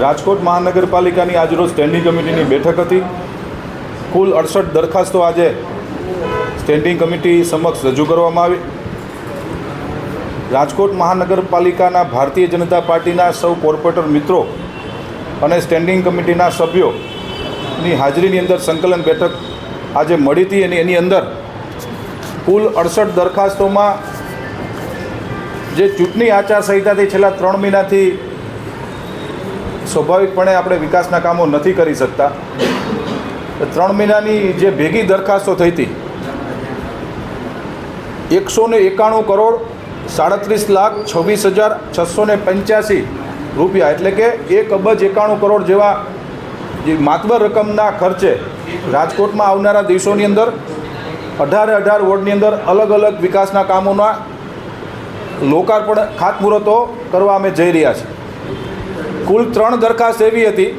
રાજકોટ મહાનગરપાલિકાની આજરોજ સ્ટેન્ડિંગ કમિટીની બેઠક હતી. કુલ 68 દરખાસ્તો આજે સ્ટેન્ડિંગ કમિટી સમક્ષ રજૂ કરવામાં આવી. રાજકોટ મહાનગરપાલિકાના ભારતીય જનતા પાર્ટીના સૌ કોર્પોરેટર મિત્રો અને સ્ટેન્ડિંગ કમિટીના સભ્યોની હાજરીની અંદર સંકલન બેઠક આજે મળી હતી અને એની અંદર કુલ 68 દરખાસ્તોમાં જે ચૂંટણી આચારસંહિતાથી છેલ્લા 3 મહિનાથી સ્વાભાવિકપણે આપણે વિકાસના કામો નથી કરી શકતા. 3 મહિનાની જે ભેગી દરખાસ્તો થઈ હતી 191 કરોડ 37,26,685 રૂપિયા, એટલે કે 1,91 કરોડ જેવા જે માતબર રકમના ખર્ચે રાજકોટમાં આવનારા દિવસોની અંદર 18 વોર્ડની અંદર અલગ અલગ વિકાસના કામોના લોકાર્પણ ખાતમુહૂર્તો કરવા અમે જઈ રહ્યા છીએ. કુલ 3 દરખાસ્ત એવી હતી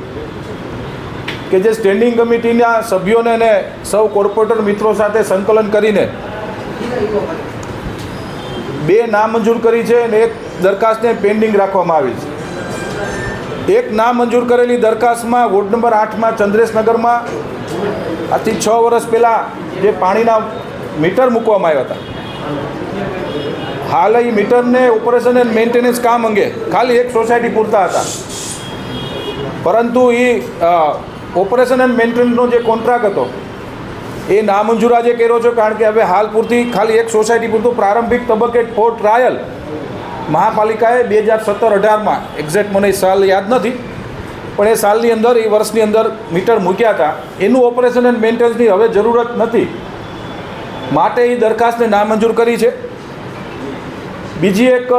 કે જે સ્ટેન્ડિંગ કમિટીના સભ્યોને અને સૌ કોર્પોરેટર મિત્રો સાથે સંકલન કરીને 2 નામંજૂર કરી છે અને 1 દરખાસ્તને પેન્ડિંગ રાખવામાં આવી છે. 1 નામંજૂર કરેલી દરખાસ્તમાં વોર્ડ નંબર 8માં ચંદ્રેશનગરમાં આજથી 6 વર્ષ પહેલાં જે પાણીના મીટર મૂકવામાં આવ્યા હતા, હાલ એ મીટરને ઓપરેશન એન્ડ મેન્ટેનન્સ કામ અંગે ખાલી 1 સોસાયટી પૂરતા હતા, પરંતુ એ ઓપરેશન એન્ડ મેન્ટેનન્સનો જે કોન્ટ્રાક્ટ હતો એ નામંજૂર આજે કર્યો છે. કારણ કે હવે હાલ પૂરતી ખાલી 1 સોસાયટી પૂરતું પ્રારંભિક તબક્કે ફોર ટ્રાયલ મહાપાલિકાએ 2017-18માં એક્ઝેક્ટ મને સાલ યાદ નથી, પણ એ સાલની અંદર એ વર્ષની અંદર મીટર મૂક્યા હતા. એનું ઓપરેશન એન્ડ મેન્ટેનન્સની હવે જરૂરત નથી, માટે એ દરખાસ્તને નામંજૂર કરી છે. બીજી એક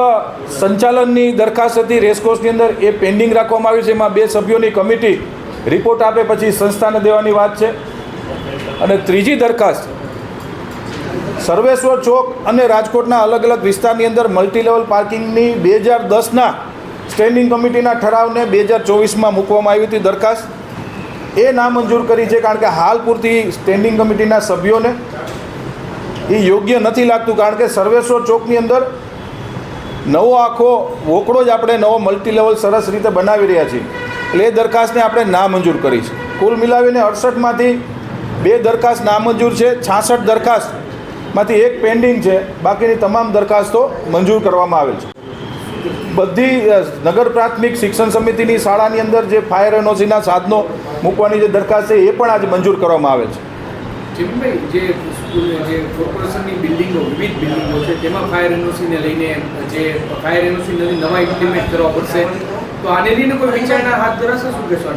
સંચાલનની દરખાસ્ત હતી રેસકોર્સની અંદર, એ પેન્ડિંગ રાખવામાં આવી છે. એમાં 2 સભ્યોની કમિટી રિપોર્ટ આપે પછી સંસ્થાને દેવાની વાત છે. અને ત્રીજી દરખાસ્ત સર્વેશ્વર ચોક અને રાજકોટના અલગ અલગ વિસ્તારની અંદર મલ્ટી લેવલ પાર્કિંગની 2010ના સ્ટેન્ડિંગ કમિટીના ઠરાવને 2024માં મૂકવામાં આવી હતી દરખાસ્ત, એ નામંજૂર કરી છે. કારણ કે હાલ પૂરતી સ્ટેન્ડિંગ કમિટીના સભ્યોને એ યોગ્ય નથી લાગતું, કારણ કે સર્વેશ્વર ચોકની અંદર નવો આખો વોકડો જ આપણે નવો મલ્ટી લેવલ સરસ રીતે બનાવી રહ્યા છીએ, એટલે એ દરખાસ્તને આપણે નામંજૂર કરી છે. કુલ મિલાવીને 68માંથી 2 દરખાસ્ત નામંજૂર છે, 66 દરખાસ્તમાંથી 1 પેન્ડિંગ છે, બાકીની તમામ દરખાસ્તો મંજૂર કરવામાં આવેલ છે. બધી નગર પ્રાથમિક શિક્ષણ સમિતિની શાળાની અંદર જે ફાયર એનઓસીના સાધનો મૂકવાની જે દરખાસ્ત છે એ પણ આજે મંજૂર કરવામાં આવેલ છે. જે કોર્પોરેશનની બિલ્ડિંગો વિવિધ બિલ્ડિંગો છે તેમાં ફાયર એનઓસીને લઈને જે ફાયર એનઓસીને નવા ઇમ્પ્લિમેન્ટ કરવા પડશે, તો આને લઈને કોઈ વિચારણા હાથ ધરાશે? શું કહેશો?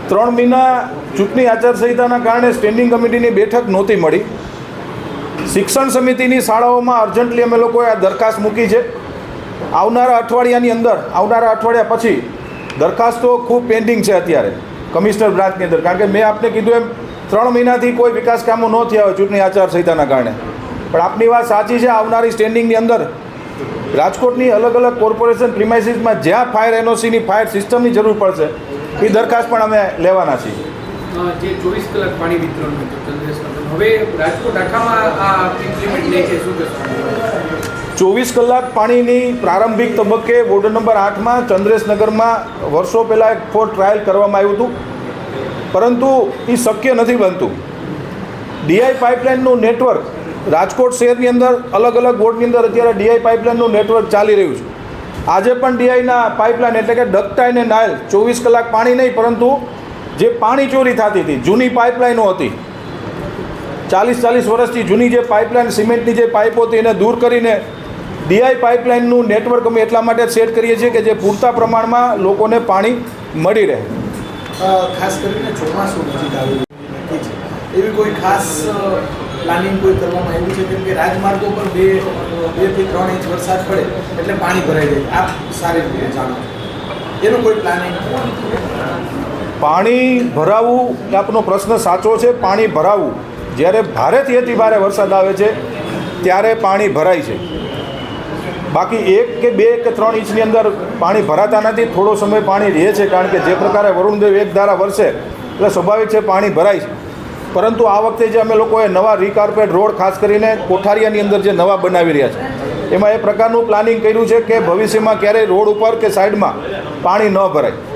3 મહિના ચૂંટણી આચારસંહિતાના કારણે સ્ટેન્ડિંગ કમિટીની બેઠક નહોતી મળી. શિક્ષણ સમિતિની શાળાઓમાં અર્જન્ટલી અમે લોકોએ આ દરખાસ્ત મૂકી છે. આવનારા અઠવાડિયાની અંદર, આવનારા અઠવાડિયા પછી દરખાસ્તો ખૂબ પેન્ડિંગ છે અત્યારે કમિશનર બ્રાન્ચની અંદર, કારણ કે મેં આપને કીધું એમ 3 મહિનાથી કોઈ વિકાસ કામો ન થયા હોય ચૂંટણી આચારસંહિતાના કારણે. પણ આપની વાત સાચી છે, આવનારી સ્ટેન્ડિંગની અંદર રાજકોટની અલગ અલગ કોર્પોરેશન પ્રિમાઇસીસમાં જ્યાં ફાયર એનઓસીની ફાયર સિસ્ટમની જરૂર પડશે એ દરખાસ્ત પણ અમે લેવાના છીએ. જે 24 કલાક પાણી વિતરણ હવે રાજકોટ આખામાં આ ઇમ્પ્લિમેન્ટ નહીં છે, શું કહેશો? 24 કલાક પાણીની પ્રારંભિક તબક્કે વોર્ડ નંબર 8માં ચંદ્રેશનગરમાં વર્ષો પહેલાં એક ફોર ટ્રાયલ કરવામાં આવ્યું હતું, પરંતુ એ શક્ય નથી બનતું. ડીઆઈ પાઇપલાઇનનું નેટવર્ક રાજકોટ શહેરની અંદર અલગ અલગ વોર્ડની અંદર અત્યારે ડીઆઈ પાઇપલાઇનનું નેટવર્ક ચાલી રહ્યું છે. આજે પણ ડીઆઈના પાઇપલાઇન એટલે કે ડક્ટા અને નાયલ 24 કલાક પાણી નહીં, પરંતુ જે પાણી ચોરી થતી હતી જૂની પાઇપલાઇનો હતી, 40 વર્ષથી જૂની જે પાઇપલાઇન સિમેન્ટની જે પાઇપો હતી એને દૂર કરીને ડીઆઈ પાઇપલાઇનનું નેટવર્ક અમે એટલા માટે સેટ કરીએ છીએ કે જે પૂરતા પ્રમાણમાં લોકોને પાણી મળી રહે. ખાસ કરીને ચોમાસું નજીક આવ્યું છે, એવી કોઈ ખાસ પ્લાનિંગ કોઈ કરવામાં આવ્યું છે? કેમ કે રાજમાર્ગો પર 2 થી 3 ઇંચ વરસાદ પડે એટલે પાણી ભરાઈ જાય, આપ સારી રીતે જાણો, એનું કોઈ પ્લાનિંગ? પાણી ભરાવવું એ આપનો પ્રશ્ન સાચો છે. પાણી ભરાવવું જ્યારે ભારેથી અતિ ભારે વરસાદ આવે છે ત્યારે પાણી ભરાય છે, બાકી 1 કે 2 કે 3 ઇંચની અંદર પાણી ભરાતા નથી. થોડો સમય પાણી રહે છે, કારણ કે જે પ્રકારે વરુણદેવ એક ધારા વરસે એટલે સ્વાભાવિક છે પાણી ભરાય છે. પરંતુ આ વખતે જે અમે લોકોએ નવા રીકાર્પેટ રોડ ખાસ કરીને કોઠારિયાની અંદર જે નવા બનાવી રહ્યા છે એમાં એ પ્રકારનું પ્લાનિંગ કર્યું છે કે ભવિષ્યમાં ક્યારેય રોડ ઉપર કે સાઈડમાં પાણી ન ભરાય.